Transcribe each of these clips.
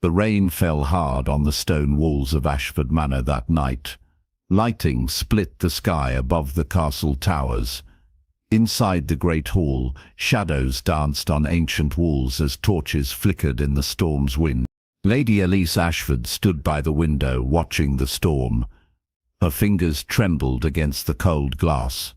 The rain fell hard on the stone walls of Ashford Manor that night. Lighting split the sky above the castle towers. Inside the great hall, shadows danced on ancient walls as torches flickered in the storm's wind. Lady Elise Ashford stood by the window watching the storm. Her fingers trembled against the cold glass.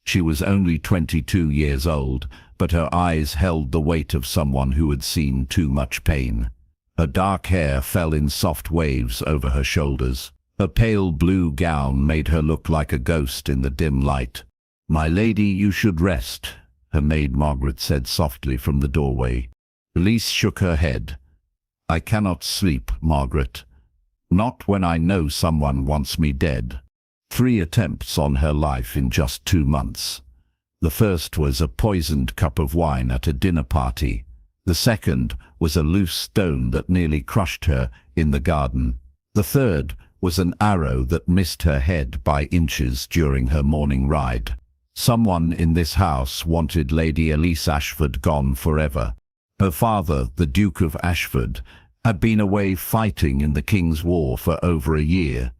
She was only 22 years old, but her eyes held the weight of someone who had seen too much pain. Her dark hair fell in soft waves over her shoulders. Her pale blue gown made her look like a ghost in the dim light. "My lady, you should rest," her maid Margaret said softly from the doorway. Elise shook her head. "I cannot sleep, Margaret. Not when I know someone wants me dead." 3 attempts on her life in just 2 months. The first was a poisoned cup of wine at a dinner party. The second was a loose stone that nearly crushed her in the garden. The third was an arrow that missed her head by inches during her morning ride. Someone in this house wanted Lady Elise Ashford gone forever. Her father, the Duke of Ashford, had been away fighting in the King's War for over a year.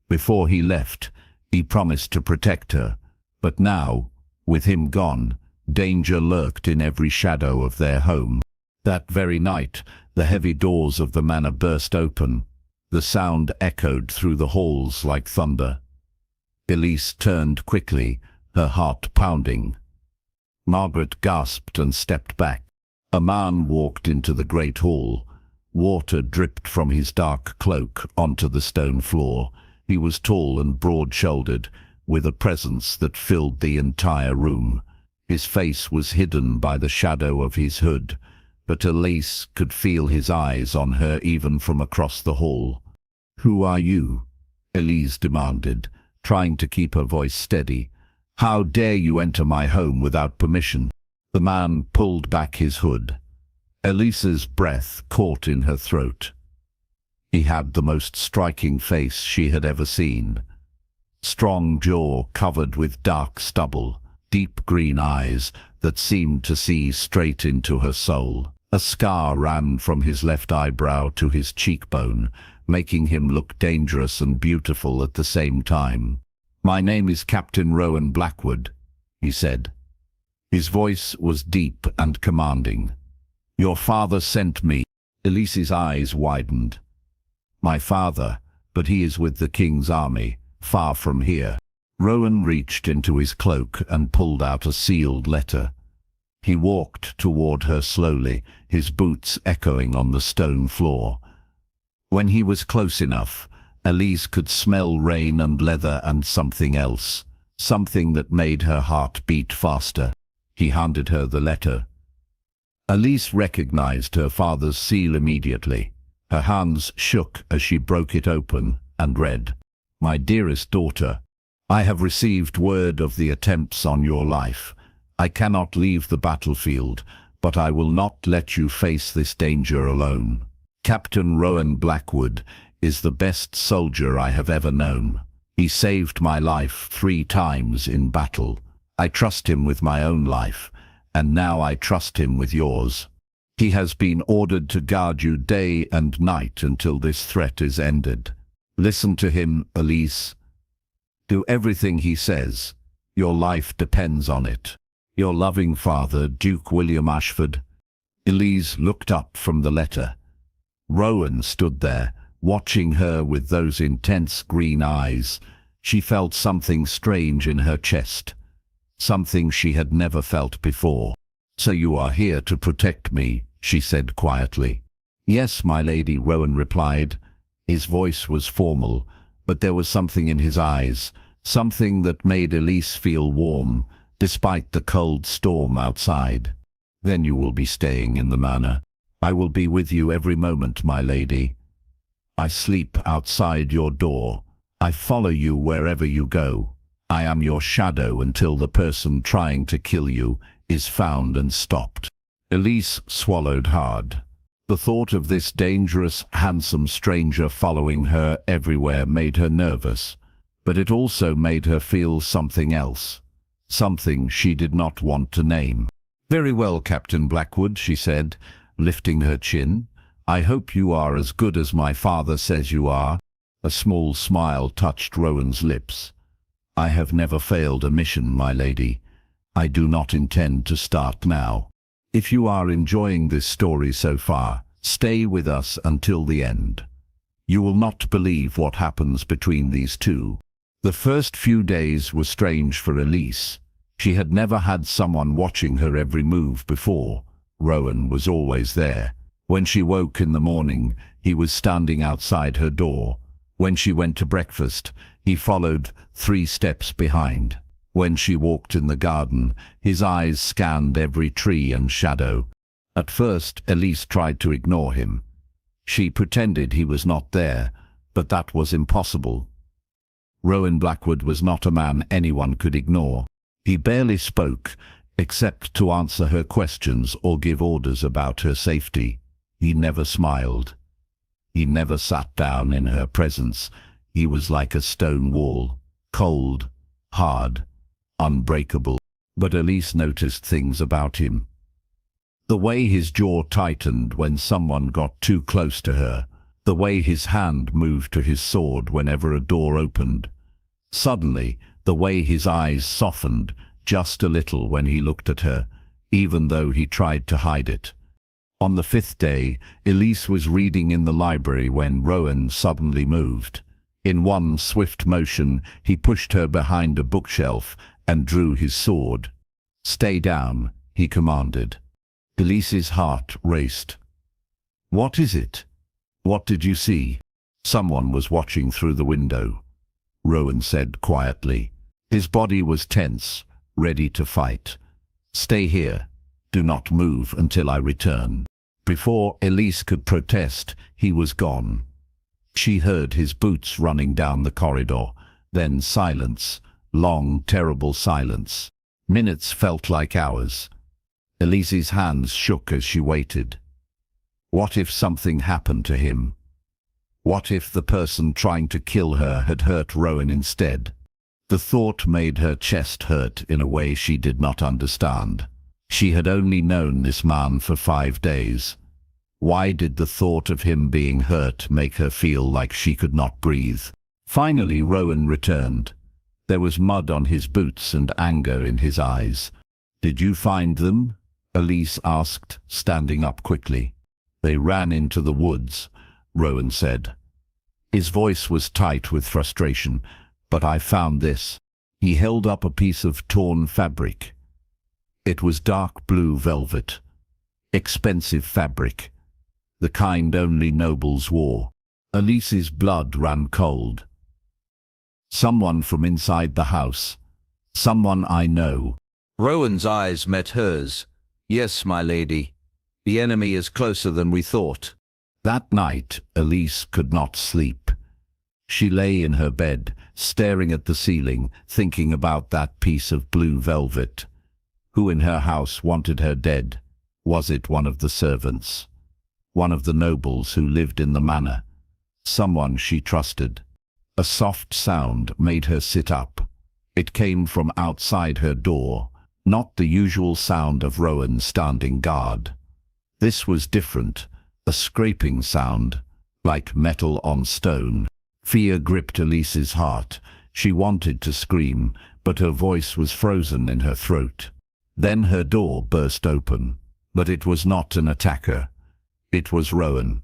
Before he left, he promised to protect her, but now, with him gone, danger lurked in every shadow of their home. That very night, the heavy doors of the manor burst open. The sound echoed through the halls like thunder. Elise turned quickly, her heart pounding. Margaret gasped and stepped back. A man walked into the great hall. Water dripped from his dark cloak onto the stone floor. He was tall and broad-shouldered, with a presence that filled the entire room. His face was hidden by the shadow of his hood, but Elise could feel his eyes on her even from across the hall. "Who are you?" Elise demanded, trying to keep her voice steady. "How dare you enter my home without permission?" The man pulled back his hood. Elise's breath caught in her throat. He had the most striking face she had ever seen. Strong jaw covered with dark stubble, deep green eyes that seemed to see straight into her soul. A scar ran from his left eyebrow to his cheekbone, making him look dangerous and beautiful at the same time. "My name is Captain Rowan Blackwood," he said. His voice was deep and commanding. "Your father sent me." Elise's eyes widened. "My father, but he is with the King's army, far from here." Rowan reached into his cloak and pulled out a sealed letter. He walked toward her slowly, his boots echoing on the stone floor. When he was close enough, Elise could smell rain and leather and something else, something that made her heart beat faster. He handed her the letter. Elise recognized her father's seal immediately. Her hands shook as she broke it open and read, "My dearest daughter, I have received word of the attempts on your life. I cannot leave the battlefield, but I will not let you face this danger alone. Captain Rowan Blackwood is the best soldier I have ever known. He saved my life 3 times in battle. I trust him with my own life, and now I trust him with yours. He has been ordered to guard you day and night until this threat is ended. Listen to him, Elise. Do everything he says. Your life depends on it. Your loving father, Duke William Ashford." Elise looked up from the letter. Rowan stood there, watching her with those intense green eyes. She felt something strange in her chest, something she had never felt before. "So you are here to protect me," she said quietly. "Yes, my lady," Rowan replied. His voice was formal, but there was something in his eyes, something that made Elise feel warm, despite the cold storm outside. "Then you will be staying in the manor. I will be with you every moment, my lady. I sleep outside your door. I follow you wherever you go. I am your shadow until the person trying to kill you is found and stopped." Elise swallowed hard. The thought of this dangerous, handsome stranger following her everywhere made her nervous, but it also made her feel something else, something she did not want to name. "Very well, Captain Blackwood," she said, lifting her chin. I hope you are as good as my father says you are. A small smile touched Rowan's lips. I have never failed a mission, my lady. I do not intend to start now. If you are enjoying this story so far, stay with us until the end. You will not believe what happens between these two. The first few days were strange for Elise. She had never had someone watching her every move before. Rowan was always there. When she woke in the morning, he was standing outside her door. When she went to breakfast, he followed 3 steps behind. When she walked in the garden, his eyes scanned every tree and shadow. At first, Elise tried to ignore him. She pretended he was not there, but that was impossible. Rowan Blackwood was not a man anyone could ignore. He barely spoke, except to answer her questions or give orders about her safety. He never smiled. He never sat down in her presence. He was like a stone wall, cold, hard, unbreakable. But Elise noticed things about him. The way his jaw tightened when someone got too close to her. The way his hand moved to his sword whenever a door opened. Suddenly, the way his eyes softened just a little when he looked at her, even though he tried to hide it. On the 5th day, Elise was reading in the library when Rowan suddenly moved. In one swift motion, he pushed her behind a bookshelf and drew his sword. "Stay down," he commanded. Elise's heart raced. "What is it? What did you see?" "Someone was watching through the window," Rowan said quietly. His body was tense, ready to fight. "Stay here. Do not move until I return." Before Elise could protest, he was gone. She heard his boots running down the corridor, then silence, long, terrible silence. Minutes felt like hours. Elise's hands shook as she waited. What if something happened to him? What if the person trying to kill her had hurt Rowan instead? The thought made her chest hurt in a way she did not understand. She had only known this man for 5 days. Why did the thought of him being hurt make her feel like she could not breathe? Finally, Rowan returned. There was mud on his boots and anger in his eyes. "Did you find them?" Elise asked, standing up quickly. "They ran into the woods," Rowan said. His voice was tight with frustration. "But I found this." He held up a piece of torn fabric. It was dark blue velvet. Expensive fabric. The kind only nobles wore. Elise's blood ran cold. "Someone from inside the house. Someone I know." Rowan's eyes met hers. "Yes, my lady. The enemy is closer than we thought." That night, Elise could not sleep. She lay in her bed, staring at the ceiling, thinking about that piece of blue velvet. Who in her house wanted her dead? Was it one of the servants? One of the nobles who lived in the manor? Someone she trusted? A soft sound made her sit up. It came from outside her door, not the usual sound of Rowan standing guard. This was different, a scraping sound, like metal on stone. Fear gripped Elise's heart. She wanted to scream, but her voice was frozen in her throat. Then her door burst open, but it was not an attacker. It was Rowan.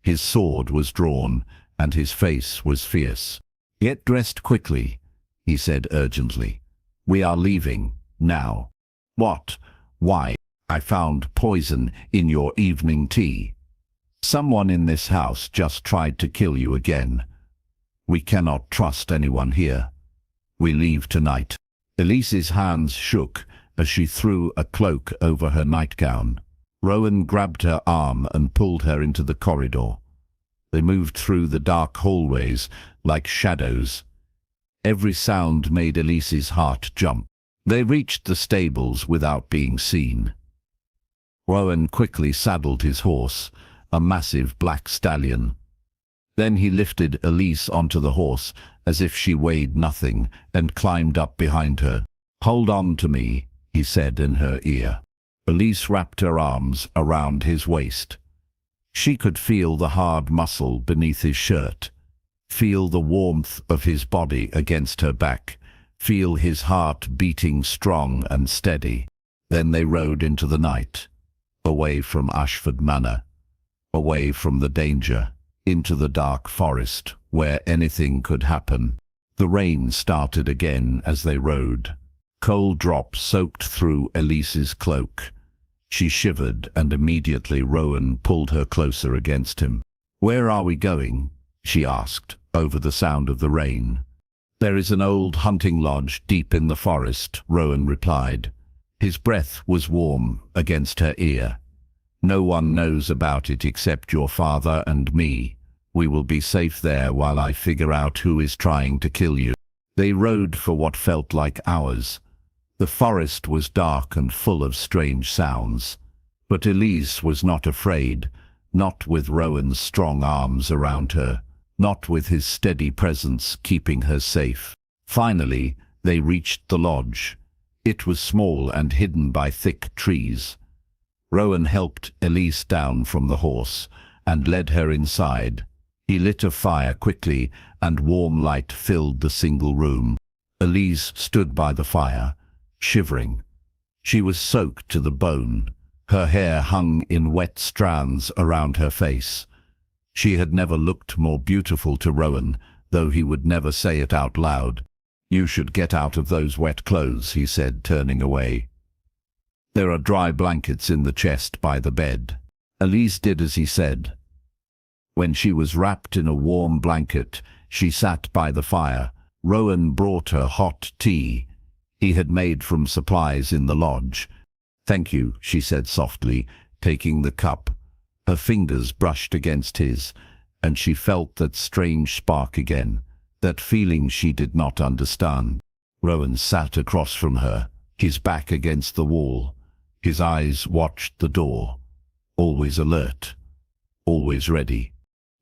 His sword was drawn, and his face was fierce. "Get dressed quickly," he said urgently. "We are leaving, now." "What? Why?" "I found poison in your evening tea. Someone in this house just tried to kill you again. We cannot trust anyone here. We leave tonight." Elise's hands shook as she threw a cloak over her nightgown. Rowan grabbed her arm and pulled her into the corridor. They moved through the dark hallways like shadows. Every sound made Elise's heart jump. They reached the stables without being seen. Rowan quickly saddled his horse, a massive black stallion. Then he lifted Elise onto the horse as if she weighed nothing and climbed up behind her. "Hold on to me," he said in her ear. Elise wrapped her arms around his waist. She could feel the hard muscle beneath his shirt, feel the warmth of his body against her back, feel his heart beating strong and steady. Then they rode into the night, away from Ashford Manor, away from the danger, into the dark forest where anything could happen. The rain started again as they rode. Cold drops soaked through Elise's cloak. She shivered, and immediately Rowan pulled her closer against him. "Where are we going?" she asked, over the sound of the rain. "There is an old hunting lodge deep in the forest," Rowan replied. His breath was warm against her ear. "No one knows about it except your father and me. We will be safe there while I figure out who is trying to kill you." They rode for what felt like hours. The forest was dark and full of strange sounds. But Elise was not afraid, not with Rowan's strong arms around her, not with his steady presence keeping her safe. Finally, they reached the lodge. It was small and hidden by thick trees. Rowan helped Elise down from the horse and led her inside. He lit a fire quickly, and warm light filled the single room. Elise stood by the fire, shivering. She was soaked to the bone. Her hair hung in wet strands around her face. She had never looked more beautiful to Rowan, though he would never say it out loud. "You should get out of those wet clothes," he said, turning away. "There are dry blankets in the chest by the bed." Elise did as he said. When she was wrapped in a warm blanket, she sat by the fire. Rowan brought her hot tea he had made from supplies in the lodge. "Thank you," she said softly, taking the cup. Her fingers brushed against his, and she felt that strange spark again, that feeling she did not understand. Rowan sat across from her, his back against the wall. His eyes watched the door, always alert, always ready.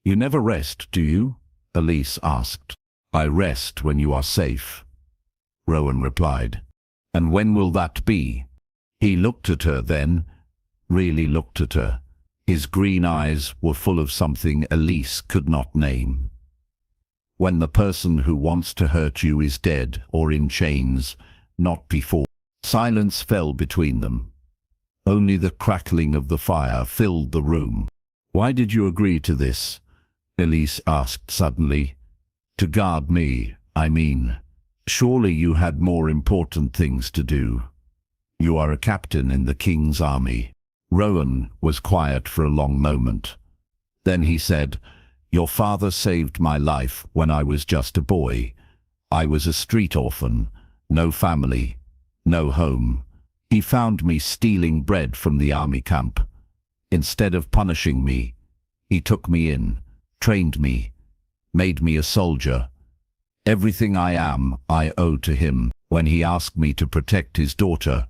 "You never rest, do you?" Elise asked. "I rest when you are safe," Rowan replied. "And when will that be?" He looked at her then, really looked at her. His green eyes were full of something Elise could not name. "When the person who wants to hurt you is dead or in chains, not before." Silence fell between them. Only the crackling of the fire filled the room. "Why did you agree to this?" Elise asked suddenly. "To guard me, I mean. Surely you had more important things to do. You are a captain in the king's army." Rowan was quiet for a long moment. Then he said, "Your father saved my life when I was just a boy. I was a street orphan, no family, no home. He found me stealing bread from the army camp. Instead of punishing me, he took me in, trained me, made me a soldier. Everything I am, I owe to him. When he asked me to protect his daughter,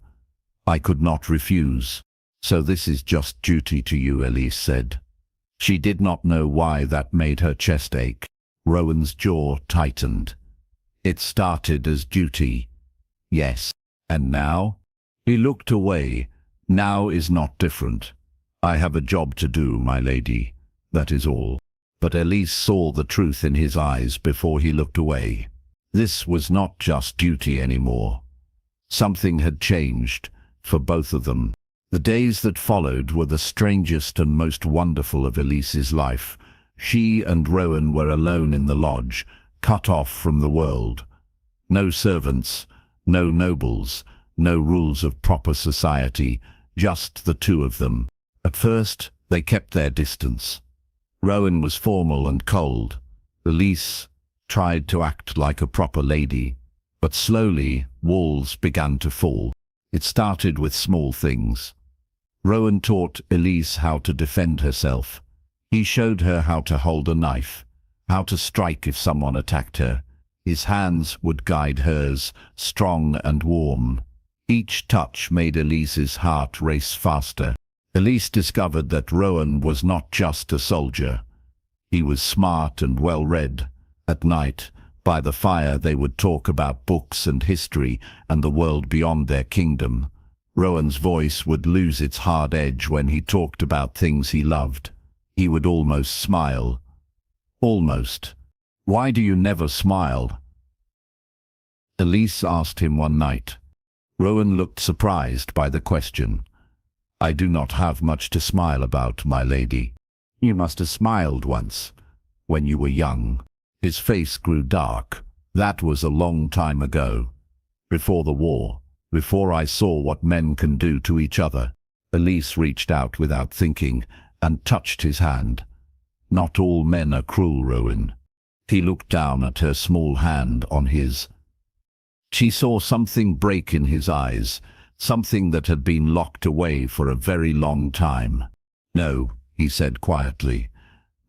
I could not refuse. So this is just duty to you," Elise said. She did not know why that made her chest ache. Rowan's jaw tightened. It started as duty. Yes. And now? He looked away. "Now is not different. I have a job to do, my lady. That is all." But Elise saw the truth in his eyes before he looked away. This was not just duty anymore. Something had changed for both of them. The days that followed were the strangest and most wonderful of Elise's life. She and Rowan were alone in the lodge, cut off from the world. No servants, no nobles, no rules of proper society, just the two of them. At first, they kept their distance. Rowan was formal and cold. Elise tried to act like a proper lady, but slowly walls began to fall. It started with small things. Rowan taught Elise how to defend herself. He showed her how to hold a knife, how to strike if someone attacked her. His hands would guide hers, strong and warm. Each touch made Elise's heart race faster. Elise discovered that Rowan was not just a soldier. He was smart and well-read. At night, by the fire, they would talk about books and history and the world beyond their kingdom. Rowan's voice would lose its hard edge when he talked about things he loved. He would almost smile. Almost. "Why do you never smile?" Elise asked him one night. Rowan looked surprised by the question. "I do not have much to smile about, my lady." "You must have smiled once, when you were young." His face grew dark. "That was a long time ago. Before the war. Before I saw what men can do to each other." Elise reached out without thinking and touched his hand. "Not all men are cruel, Rowan." He looked down at her small hand on his. She saw something break in his eyes, something that had been locked away for a very long time. "No," he said quietly.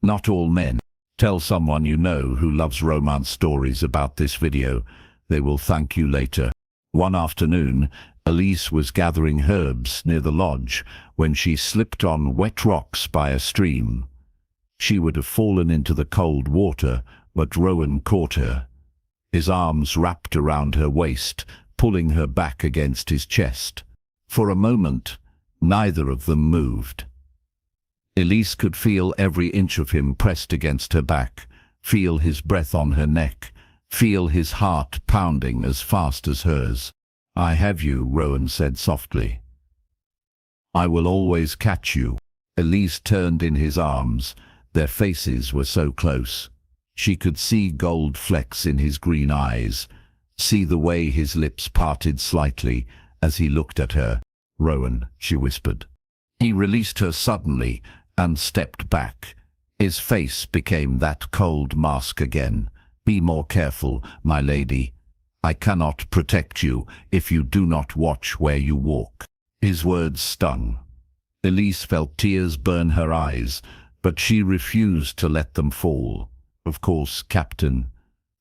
"Not all men. Tell someone you know who loves romance stories about this video. They will thank you later." One afternoon, Elise was gathering herbs near the lodge when she slipped on wet rocks by a stream. She would have fallen into the cold water, but Rowan caught her. His arms wrapped around her waist, pulling her back against his chest. For a moment, neither of them moved. Elise could feel every inch of him pressed against her back, feel his breath on her neck, feel his heart pounding as fast as hers. "I have you," Rowan said softly. "I will always catch you." Elise turned in his arms. Their faces were so close. She could see gold flecks in his green eyes, see the way his lips parted slightly as he looked at her. "Rowan," she whispered. He released her suddenly and stepped back. His face became that cold mask again. "Be more careful, my lady. I cannot protect you if you do not watch where you walk." His words stung. Elise felt tears burn her eyes, but she refused to let them fall. "Of course, Captain.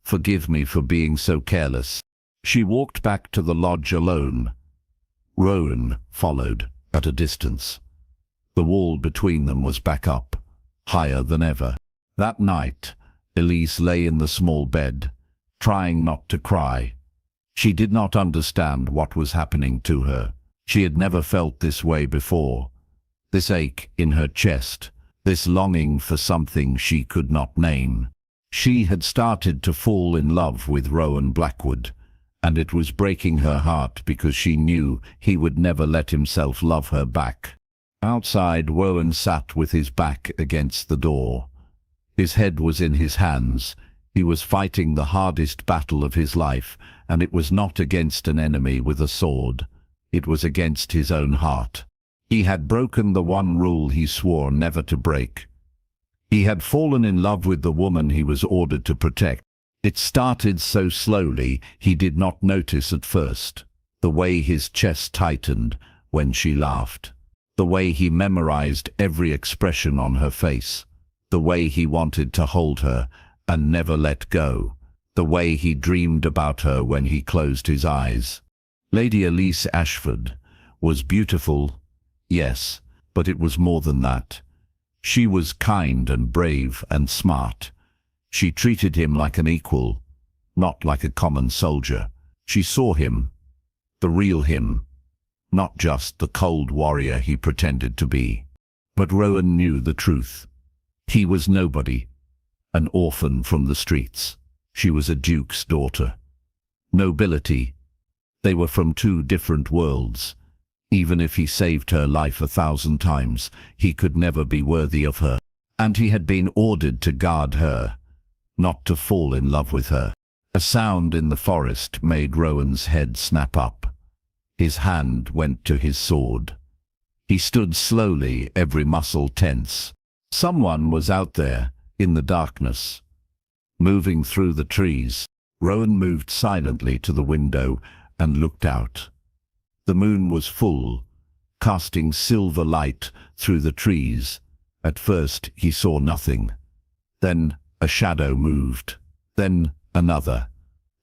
Forgive me for being so careless." She walked back to the lodge alone. Rowan followed at a distance. The wall between them was back up, higher than ever. That night, Elise lay in the small bed, trying not to cry. She did not understand what was happening to her. She had never felt this way before. This ache in her chest, this longing for something she could not name. She had started to fall in love with Rowan Blackwood, and it was breaking her heart because she knew he would never let himself love her back. Outside, Rowan sat with his back against the door. His head was in his hands. He was fighting the hardest battle of his life, and it was not against an enemy with a sword. It was against his own heart. He had broken the one rule he swore never to break. He had fallen in love with the woman he was ordered to protect. It started so slowly he did not notice at first. The way his chest tightened when she laughed. The way he memorized every expression on her face. The way he wanted to hold her and never let go. The way he dreamed about her when he closed his eyes. Lady Elise Ashford was beautiful, yes, but it was more than that. She was kind and brave and smart. She treated him like an equal, not like a common soldier. She saw him, the real him, not just the cold warrior he pretended to be. But Rowan knew the truth. He was nobody, an orphan from the streets. She was a duke's daughter. Nobility. They were from two different worlds. Even if he saved her life 1,000 times, he could never be worthy of her. And he had been ordered to guard her, not to fall in love with her. A sound in the forest made Rowan's head snap up. His hand went to his sword. He stood slowly, every muscle tense. Someone was out there, in the darkness, moving through the trees. Rowan moved silently to the window and looked out. The moon was full, casting silver light through the trees. At first he saw nothing. Then a shadow moved. Then another.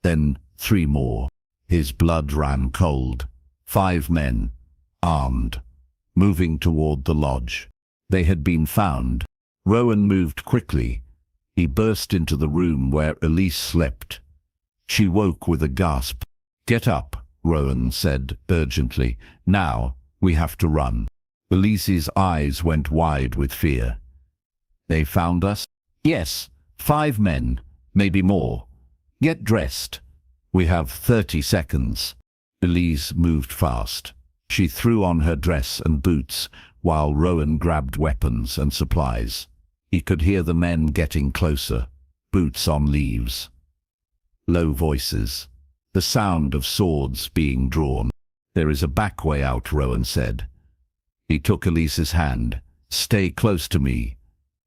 Then 3 more. His blood ran cold. 5 men, armed, moving toward the lodge. They had been found. Rowan moved quickly. He burst into the room where Elise slept. She woke with a gasp. "Get up," Rowan said urgently. "Now, we have to run." Elise's eyes went wide with fear. They found us? Yes, 5 men, maybe more. Get dressed. We have 30 seconds. Elise moved fast. She threw on her dress and boots, while Rowan grabbed weapons and supplies. He could hear the men getting closer, boots on leaves. Low voices. The sound of swords being drawn. There is a back way out, Rowan said. He took Elise's hand. Stay close to me.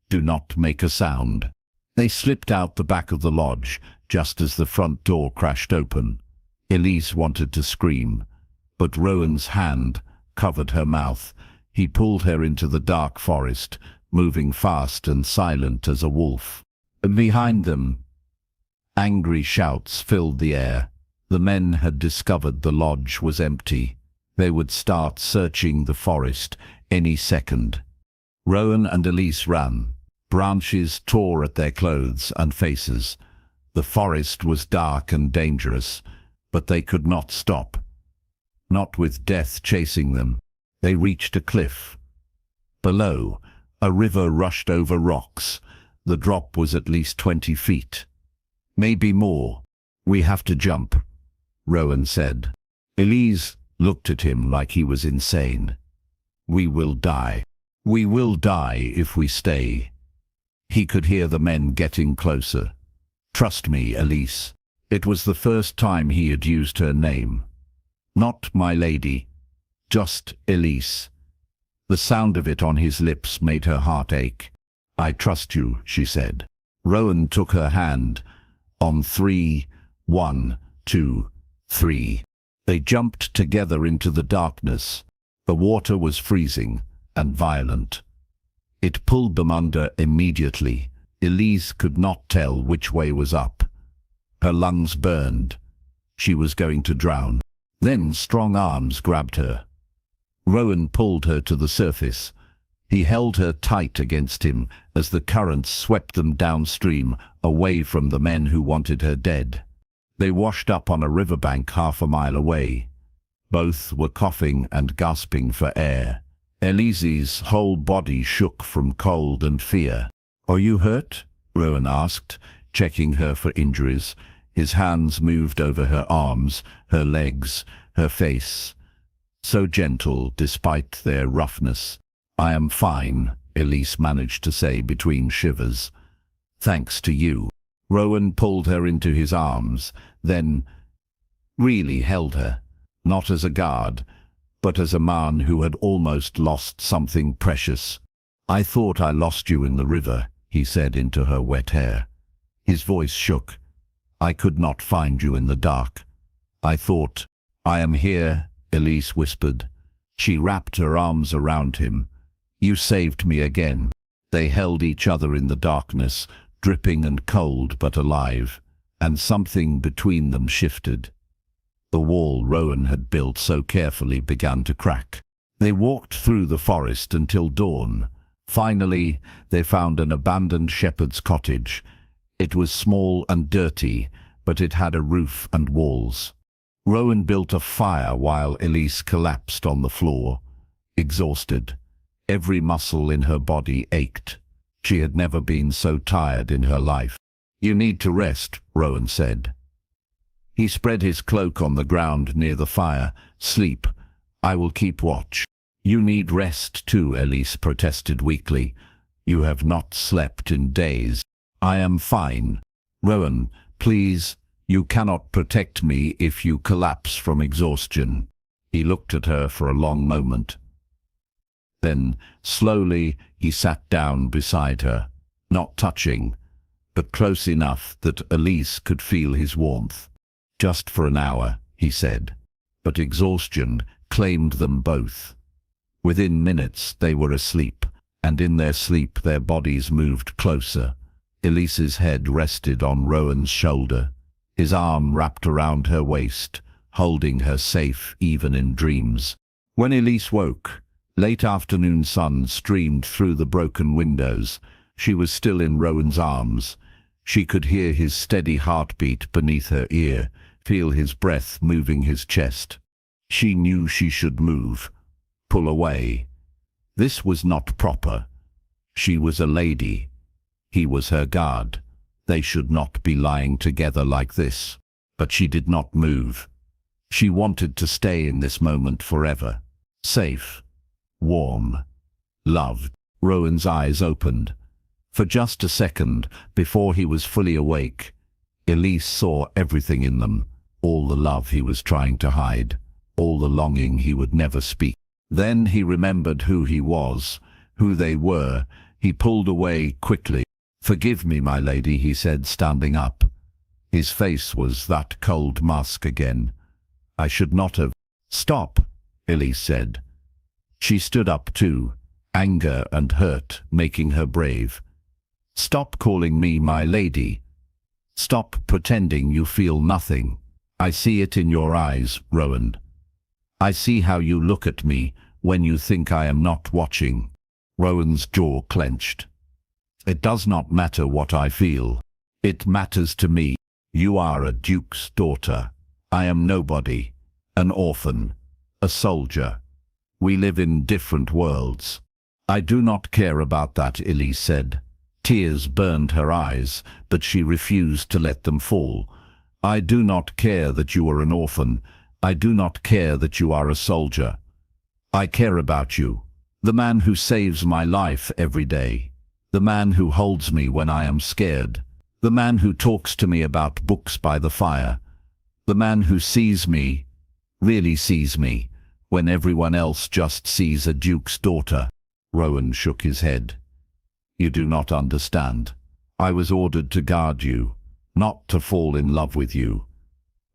Do not make a sound. They slipped out the back of the lodge, just as the front door crashed open. Elise wanted to scream, but Rowan's hand covered her mouth. He pulled her into the dark forest, moving fast and silent as a wolf. Behind them, angry shouts filled the air. The men had discovered the lodge was empty. They would start searching the forest any second. Rowan and Elise ran. Branches tore at their clothes and faces. The forest was dark and dangerous, but they could not stop. Not with death chasing them. They reached a cliff. Below, a river rushed over rocks. The drop was at least 20 feet. Maybe more. We have to jump, Rowan said. Elise looked at him like he was insane. We will die. We will die if we stay. He could hear the men getting closer. Trust me, Elise. It was the first time he had used her name. Not my lady, just Elise. The sound of it on his lips made her heart ache. I trust you, she said. Rowan took her hand. On 3, 1, 2, 3. They jumped together into the darkness. The water was freezing and violent. It pulled them under immediately. Elise could not tell which way was up. Her lungs burned. She was going to drown. Then strong arms grabbed her. Rowan pulled her to the surface. He held her tight against him as the currents swept them downstream, away from the men who wanted her dead. They washed up on a riverbank half a mile away. Both were coughing and gasping for air. Elise's whole body shook from cold and fear. Are you hurt? Rowan asked, checking her for injuries. His hands moved over her arms, her legs, her face. So gentle despite their roughness. I am fine, Elise managed to say between shivers. Thanks to you. Rowan pulled her into his arms, then really held her, not as a guard, but as a man who had almost lost something precious. I thought I lost you in the river, he said into her wet hair. His voice shook. I could not find you in the dark. I thought, I am here, Elise whispered. She wrapped her arms around him. You saved me again. They held each other in the darkness, dripping and cold but alive, and something between them shifted. The wall Rowan had built so carefully began to crack. They walked through the forest until dawn. Finally, they found an abandoned shepherd's cottage. It was small and dirty, but it had a roof and walls. Rowan built a fire while Elise collapsed on the floor, exhausted. Every muscle in her body ached. She had never been so tired in her life. You need to rest, Rowan said. He spread his cloak on the ground near the fire. Sleep. I will keep watch. You need rest too, Elise protested weakly. You have not slept in days. I am fine. Rowan, please, you cannot protect me if you collapse from exhaustion. He looked at her for a long moment. Then, slowly, he sat down beside her, not touching, but close enough that Elise could feel his warmth. Just for an hour, he said, but exhaustion claimed them both. Within minutes they were asleep, and in their sleep their bodies moved closer. Elise's head rested on Rowan's shoulder, his arm wrapped around her waist, holding her safe even in dreams. When Elise woke, late afternoon sun streamed through the broken windows. She was still in Rowan's arms. She could hear his steady heartbeat beneath her ear, feel his breath moving his chest. She knew she should move, pull away. This was not proper. She was a lady. He was her guard. They should not be lying together like this. But she did not move. She wanted to stay in this moment forever. Safe. Warm. Loved. Rowan's eyes opened. For just a second, before he was fully awake, Elise saw everything in them. All the love he was trying to hide. All the longing he would never speak. Then he remembered who he was, who they were. He pulled away quickly. "Forgive me, my lady," he said, standing up. His face was that cold mask again. "I should not have—" "Stop," Elise said. She stood up too, anger and hurt making her brave. "Stop calling me my lady. Stop pretending you feel nothing. I see it in your eyes, Rowan. I see how you look at me when you think I am not watching." Rowan's jaw clenched. "It does not matter what I feel. It matters to me. You are a duke's daughter. I am nobody, an orphan, a soldier. We live in different worlds." "I do not care about that," Elise said. Tears burned her eyes, but she refused to let them fall. "I do not care that you are an orphan. I do not care that you are a soldier. I care about you, the man who saves my life every day, the man who holds me when I am scared, the man who talks to me about books by the fire, the man who sees me, really sees me, when everyone else just sees a duke's daughter." Rowan shook his head. "You do not understand. I was ordered to guard you, not to fall in love with you.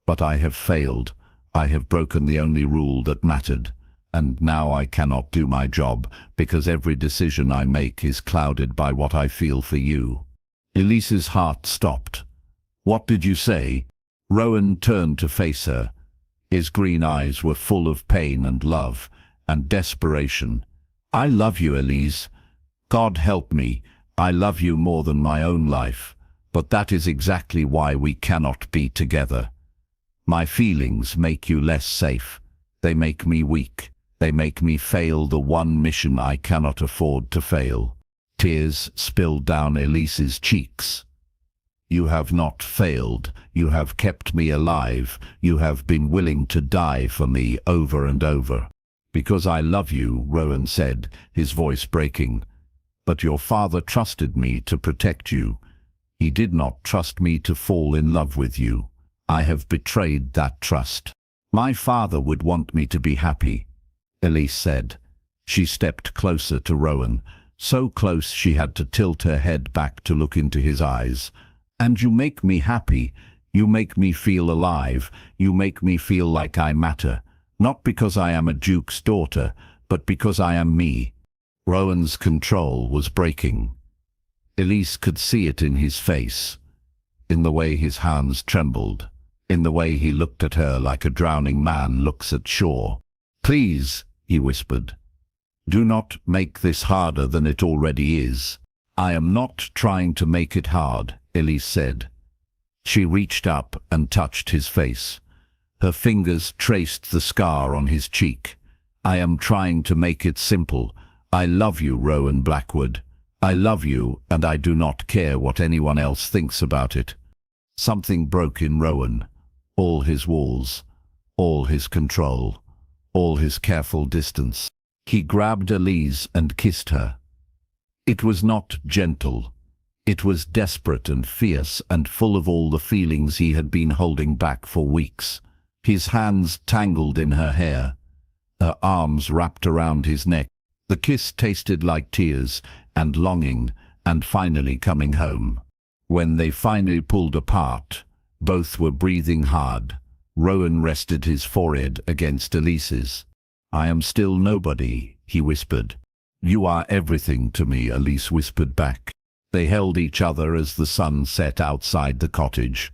But I have failed. I have broken the only rule that mattered, and now I cannot do my job because every decision I make is clouded by what I feel for you." Elise's heart stopped. "What did you say?" Rowan turned to face her. His green eyes were full of pain and love and desperation. "I love you, Elise. God help me, I love you more than my own life. But that is exactly why we cannot be together. My feelings make you less safe. They make me weak. They make me fail the one mission I cannot afford to fail." Tears spilled down Elise's cheeks. "You have not failed. You have kept me alive. You have been willing to die for me over and over." "Because I love you," Rowan said, his voice breaking. "But your father trusted me to protect you. He did not trust me to fall in love with you. I have betrayed that trust." "My father would want me to be happy," Elise said. She stepped closer to Rowan, so close she had to tilt her head back to look into his eyes. "And you make me happy. You make me feel alive. You make me feel like I matter. Not because I am a duke's daughter, but because I am me." Rowan's control was breaking. Elise could see it in his face, in the way his hands trembled, in the way he looked at her like a drowning man looks at shore. "Please," he whispered, "do not make this harder than it already is." "I am not trying to make it hard," Elise said. She reached up and touched his face. Her fingers traced the scar on his cheek. "I am trying to make it simple. I love you, Rowan Blackwood. I love you, and I do not care what anyone else thinks about it." Something broke in Rowan. All his walls, all his control, all his careful distance. He grabbed Elise and kissed her. It was not gentle. It was desperate and fierce and full of all the feelings he had been holding back for weeks. His hands tangled in her hair, her arms wrapped around his neck. The kiss tasted like tears and longing and finally coming home. When they finally pulled apart, both were breathing hard. Rowan rested his forehead against Elise's. "I am still nobody," he whispered. "You are everything to me," Elise whispered back. They held each other as the sun set outside the cottage.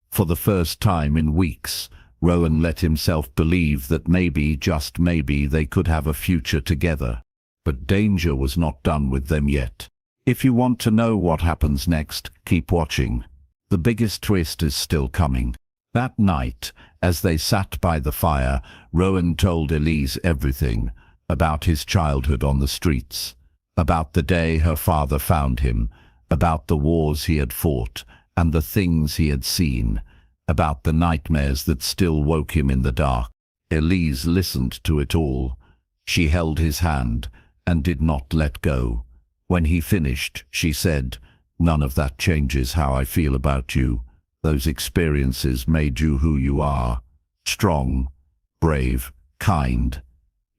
For the first time in weeks, Rowan let himself believe that maybe, just maybe, they could have a future together. But danger was not done with them yet. If you want to know what happens next, keep watching. The biggest twist is still coming. That night, as they sat by the fire, Rowan told Elise everything about his childhood on the streets, About the day her father found him, about the wars he had fought, and the things he had seen, about the nightmares that still woke him in the dark. Elise listened to it all. She held his hand and did not let go. When he finished, she said, "None of that changes how I feel about you. Those experiences made you who you are. Strong, brave, kind.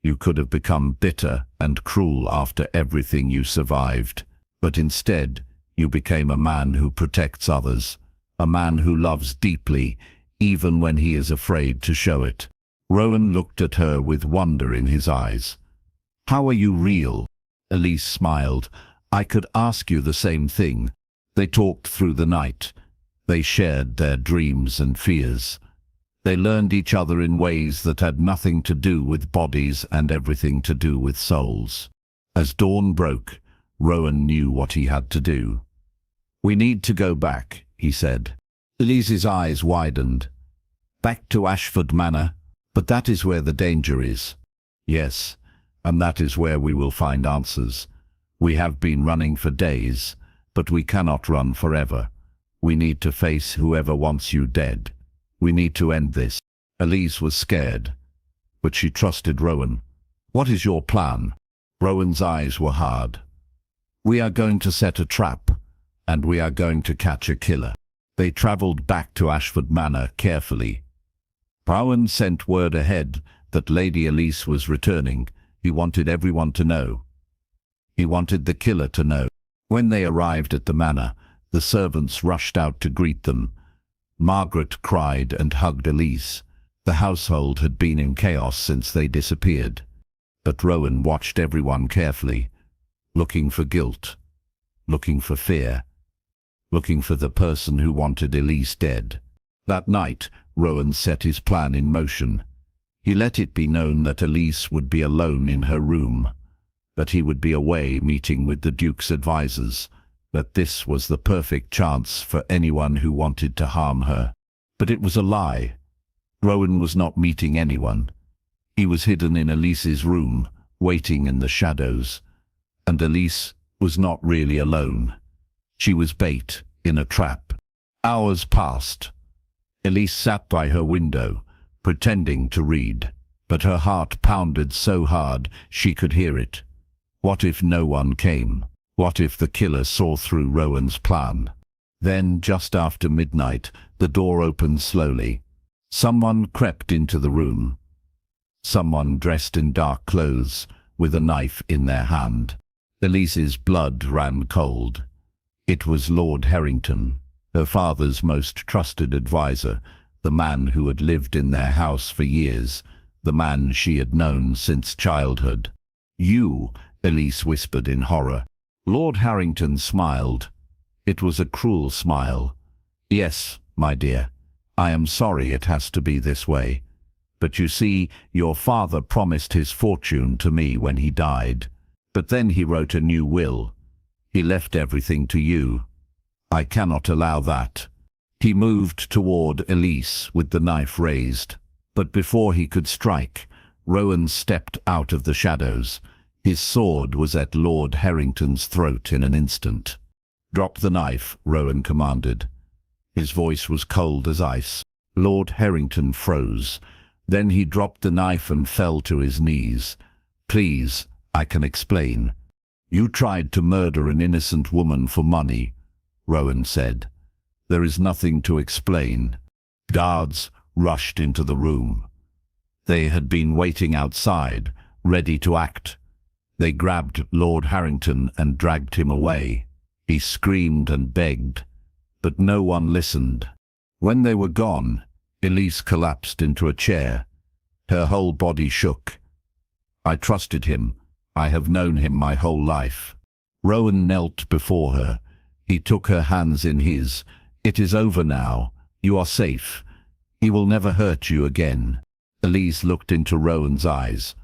You could have become bitter and cruel after everything you survived, but instead, you became a man who protects others, a man who loves deeply, even when he is afraid to show it." Rowan looked at her with wonder in his eyes. "How are you real?" Elise smiled. "I could ask you the same thing." They talked through the night. They shared their dreams and fears. They learned each other in ways that had nothing to do with bodies and everything to do with souls. As dawn broke, Rowan knew what he had to do. "We need to go back," he said. Elise's eyes widened. "Back to Ashford Manor? But that is where the danger is." "Yes, and that is where we will find answers. We have been running for days, but we cannot run forever. We need to face whoever wants you dead. We need to end this." Elise was scared, but she trusted Rowan. "What is your plan?" Rowan's eyes were hard. "We are going to set a trap, and we are going to catch a killer." They travelled back to Ashford Manor carefully. Rowan sent word ahead that Lady Elise was returning. He wanted everyone to know. He wanted the killer to know. When they arrived at the manor, the servants rushed out to greet them. Margaret cried and hugged Elise. The household had been in chaos since they disappeared. But Rowan watched everyone carefully, looking for guilt, looking for fear, looking for the person who wanted Elise dead. That night, Rowan set his plan in motion. He let it be known that Elise would be alone in her room, that he would be away meeting with the Duke's advisors, that this was the perfect chance for anyone who wanted to harm her. But it was a lie. Rowan was not meeting anyone. He was hidden in Elise's room, waiting in the shadows. And Elise was not really alone. She was bait in a trap. Hours passed. Elise sat by her window, pretending to read, but her heart pounded so hard she could hear it. What if no one came? What if the killer saw through Rowan's plan? Then, just after midnight, the door opened slowly. Someone crept into the room. Someone dressed in dark clothes, with a knife in their hand. Elise's blood ran cold. It was Lord Harrington, her father's most trusted advisor, the man who had lived in their house for years, the man she had known since childhood. "You," Elise whispered in horror. Lord Harrington smiled. It was a cruel smile. "Yes, my dear. I am sorry it has to be this way. But you see, your father promised his fortune to me when he died. But then he wrote a new will. He left everything to you. I cannot allow that." He moved toward Elise with the knife raised. But before he could strike, Rowan stepped out of the shadows. His sword was at Lord Harrington's throat in an instant. "Drop the knife," Rowan commanded. His voice was cold as ice. Lord Harrington froze. Then he dropped the knife and fell to his knees. "Please, I can explain. You tried to murder an innocent woman for money," Rowan said. "There is nothing to explain." Guards rushed into the room. They had been waiting outside, ready to act. They grabbed Lord Harrington and dragged him away. He screamed and begged, but no one listened. When they were gone, Elise collapsed into a chair. Her whole body shook. "I trusted him. I have known him my whole life." Rowan knelt before her. He took her hands in his. "It is over now. You are safe. He will never hurt you again." Elise looked into Rowan's eyes.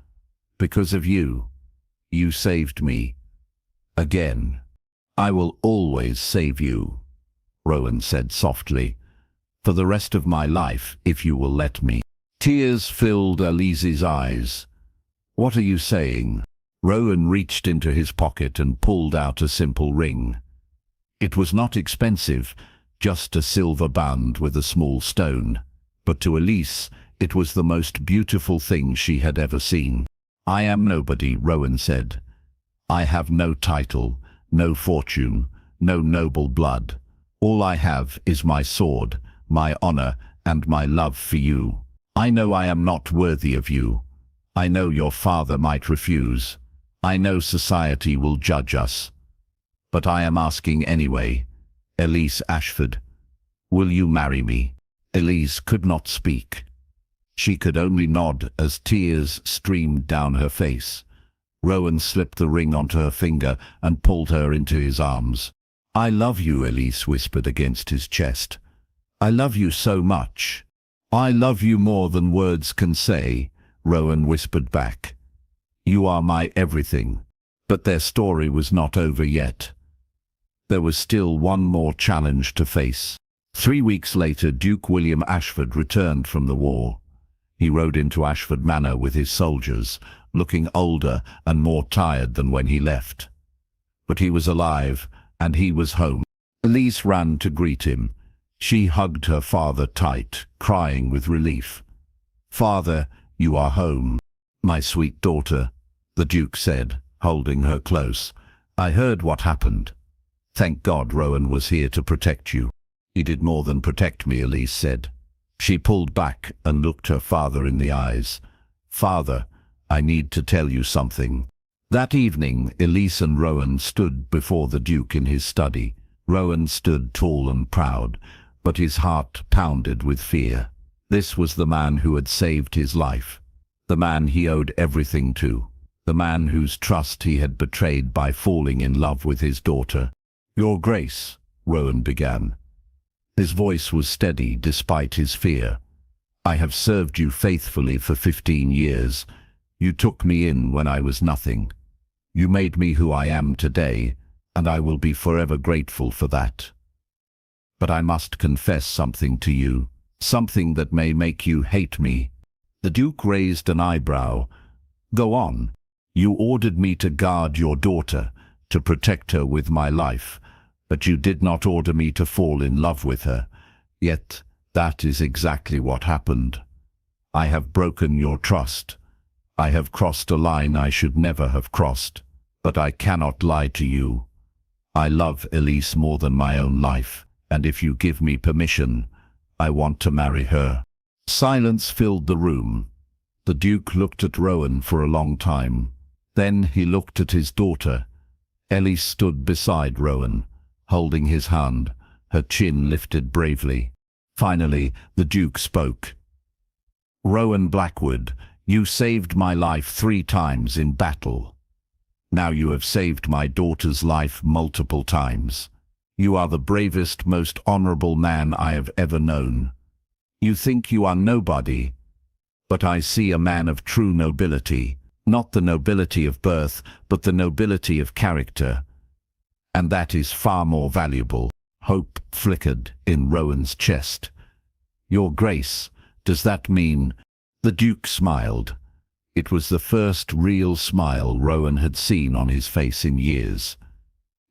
"Because of you. You saved me. Again. I will always save you," Rowan said softly. "For the rest of my life, if you will let me." Tears filled Elise's eyes. "What are you saying?" Rowan reached into his pocket and pulled out a simple ring. It was not expensive, just a silver band with a small stone. But to Elise, it was the most beautiful thing she had ever seen. "I am nobody," Rowan said. "I have no title, no fortune, no noble blood. All I have is my sword, my honor, and my love for you. I know I am not worthy of you. I know your father might refuse. I know society will judge us. But I am asking anyway. Elise Ashford, will you marry me?" Elise could not speak. She could only nod as tears streamed down her face. Rowan slipped the ring onto her finger and pulled her into his arms. "I love you," Elise whispered against his chest. "I love you so much." "I love you more than words can say," Rowan whispered back. "You are my everything." But their story was not over yet. There was still one more challenge to face. 3 weeks later, Duke William Ashford returned from the war. He rode into Ashford Manor with his soldiers, looking older and more tired than when he left. But he was alive, and he was home. Elise ran to greet him. She hugged her father tight, crying with relief. "Father, you are home." "My sweet daughter," the Duke said, holding her close. "I heard what happened. Thank God Rowan was here to protect you." "He did more than protect me," Elise said. She pulled back and looked her father in the eyes. "Father, I need to tell you something." That evening, Elise and Rowan stood before the Duke in his study. Rowan stood tall and proud, but his heart pounded with fear. This was the man who had saved his life, the man he owed everything to, the man whose trust he had betrayed by falling in love with his daughter. "Your Grace," Rowan began. His voice was steady despite his fear. "I have served you faithfully for 15 years. You took me in when I was nothing. You made me who I am today, and I will be forever grateful for that. But I must confess something to you, something that may make you hate me." The Duke raised an eyebrow. "Go on. You ordered me to guard your daughter, to protect her with my life, but you did not order me to fall in love with her. Yet that is exactly what happened. I have broken your trust. I have crossed a line I should never have crossed. But I cannot lie to you. I love Elise more than my own life, and if you give me permission, I want to marry her." Silence filled the room. The Duke looked at Rowan for a long time. Then he looked at his daughter. Elise stood beside Rowan, holding his hand, her chin lifted bravely. Finally, the Duke spoke. "Rowan Blackwood, you saved my life 3 times in battle. Now you have saved my daughter's life multiple times. You are the bravest, most honorable man I have ever known. You think you are nobody, but I see a man of true nobility, not the nobility of birth, but the nobility of character. And that is far more valuable." Hope flickered in Rowan's chest. "Your Grace, does that mean—" The Duke smiled. It was the first real smile Rowan had seen on his face in years.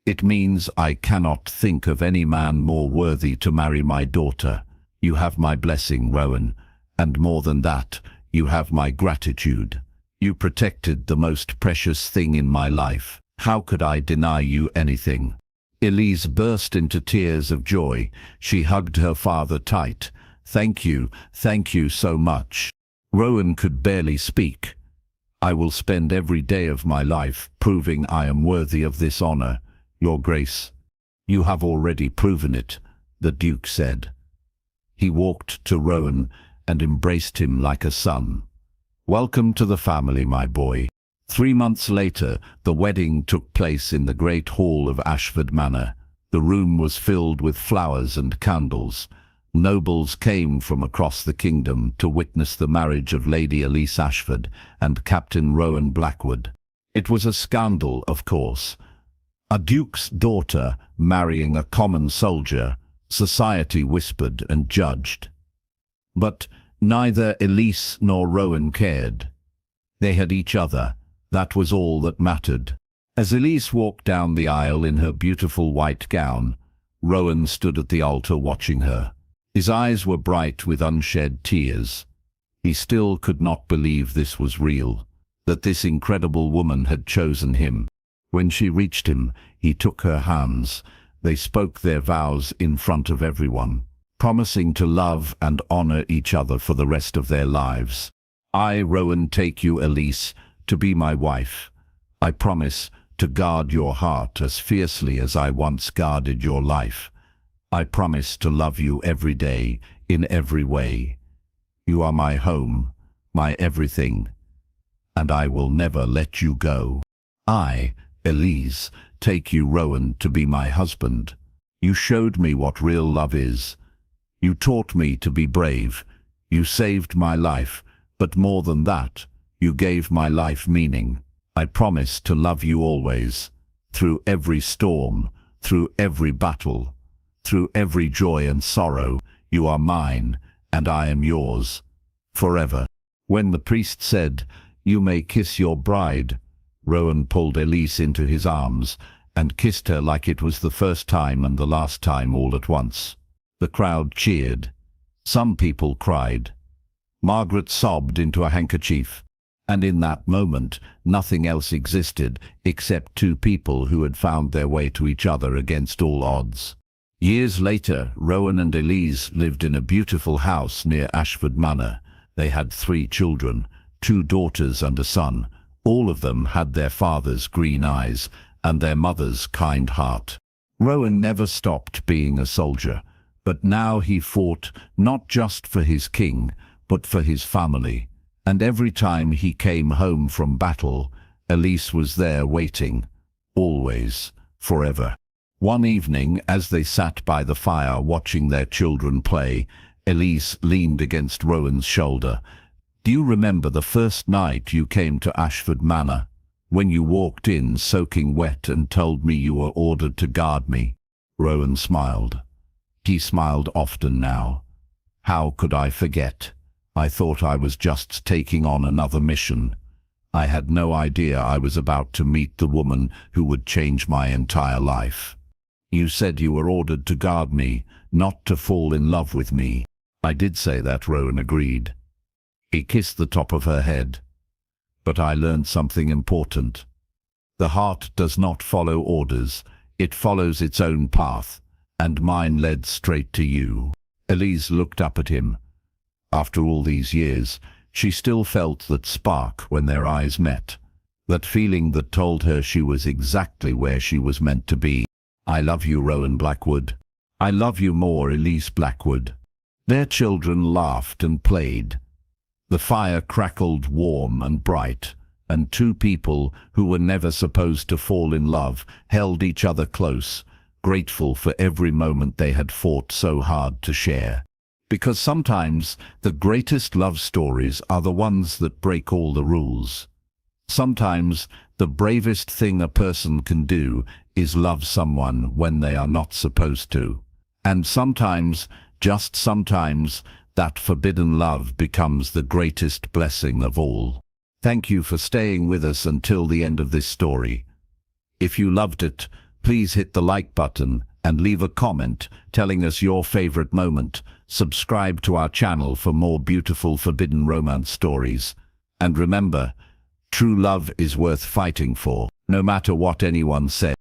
"It means I cannot think of any man more worthy to marry my daughter. You have my blessing, Rowan, and more than that, you have my gratitude. You protected the most precious thing in my life. How could I deny you anything?" Elise burst into tears of joy. She hugged her father tight. Thank you so much." Rowan could barely speak. "I will spend every day of my life proving I am worthy of this honor, Your Grace." "You have already proven it," the Duke said. He walked to Rowan and embraced him like a son. "Welcome to the family, my boy." 3 months later, the wedding took place in the great hall of Ashford Manor. The room was filled with flowers and candles. Nobles came from across the kingdom to witness the marriage of Lady Elise Ashford and Captain Rowan Blackwood. It was a scandal, of course. A duke's daughter marrying a common soldier, society whispered and judged. But neither Elise nor Rowan cared. They had each other, That was all that mattered. As Elise walked down the aisle in her beautiful white gown, Rowan stood at the altar watching her. His eyes were bright with unshed tears. He still could not believe this was real, that this incredible woman had chosen him. When she reached him, he took her hands. They spoke their vows in front of everyone, promising to love and honor each other for the rest of their lives. I, Rowan, take you, Elise, to be my wife. I promise to guard your heart as fiercely as I once guarded your life. I promise to love you every day, in every way. You are my home, my everything, and I will never let you go. I, Elise, take you, Rowan, to be my husband. You showed me what real love is. You taught me to be brave. You saved my life, but more than that, you gave my life meaning. I promise to love you always, through every storm, through every battle, through every joy and sorrow. You are mine, and I am yours, forever. When the priest said, "You may kiss your bride," Rowan pulled Elise into his arms and kissed her like it was the first time and the last time all at once. The crowd cheered. Some people cried. Margaret sobbed into a handkerchief. And in that moment, nothing else existed except two people who had found their way to each other against all odds. Years later, Rowan and Elise lived in a beautiful house near Ashford Manor. They had 3 children, 2 daughters and a son. All of them had their father's green eyes and their mother's kind heart. Rowan never stopped being a soldier, but now he fought not just for his king, but for his family. And every time he came home from battle, Elise was there waiting, always, forever. One evening, as they sat by the fire watching their children play, Elise leaned against Rowan's shoulder. "Do you remember the first night you came to Ashford Manor, when you walked in soaking wet and told me you were ordered to guard me?" Rowan smiled. He smiled often now. "How could I forget? I thought I was just taking on another mission. I had no idea I was about to meet the woman who would change my entire life. You said you were ordered to guard me, not to fall in love with me." "I did say that," Rowan agreed. He kissed the top of her head. "But I learned something important. The heart does not follow orders. It follows its own path, and mine led straight to you." Elise looked up at him. After all these years, she still felt that spark when their eyes met, that feeling that told her she was exactly where she was meant to be. "I love you, Rowan Blackwood. I love you more, Elise Blackwood." Their children laughed and played. The fire crackled warm and bright, and 2 people who were never supposed to fall in love held each other close, grateful for every moment they had fought so hard to share. Because sometimes the greatest love stories are the ones that break all the rules. Sometimes the bravest thing a person can do is love someone when they are not supposed to. And sometimes, just sometimes, that forbidden love becomes the greatest blessing of all. Thank you for staying with us until the end of this story. If you loved it, please hit the like button and leave a comment telling us your favorite moment. Subscribe to our channel for more beautiful forbidden romance stories. And remember, true love is worth fighting for, no matter what anyone says.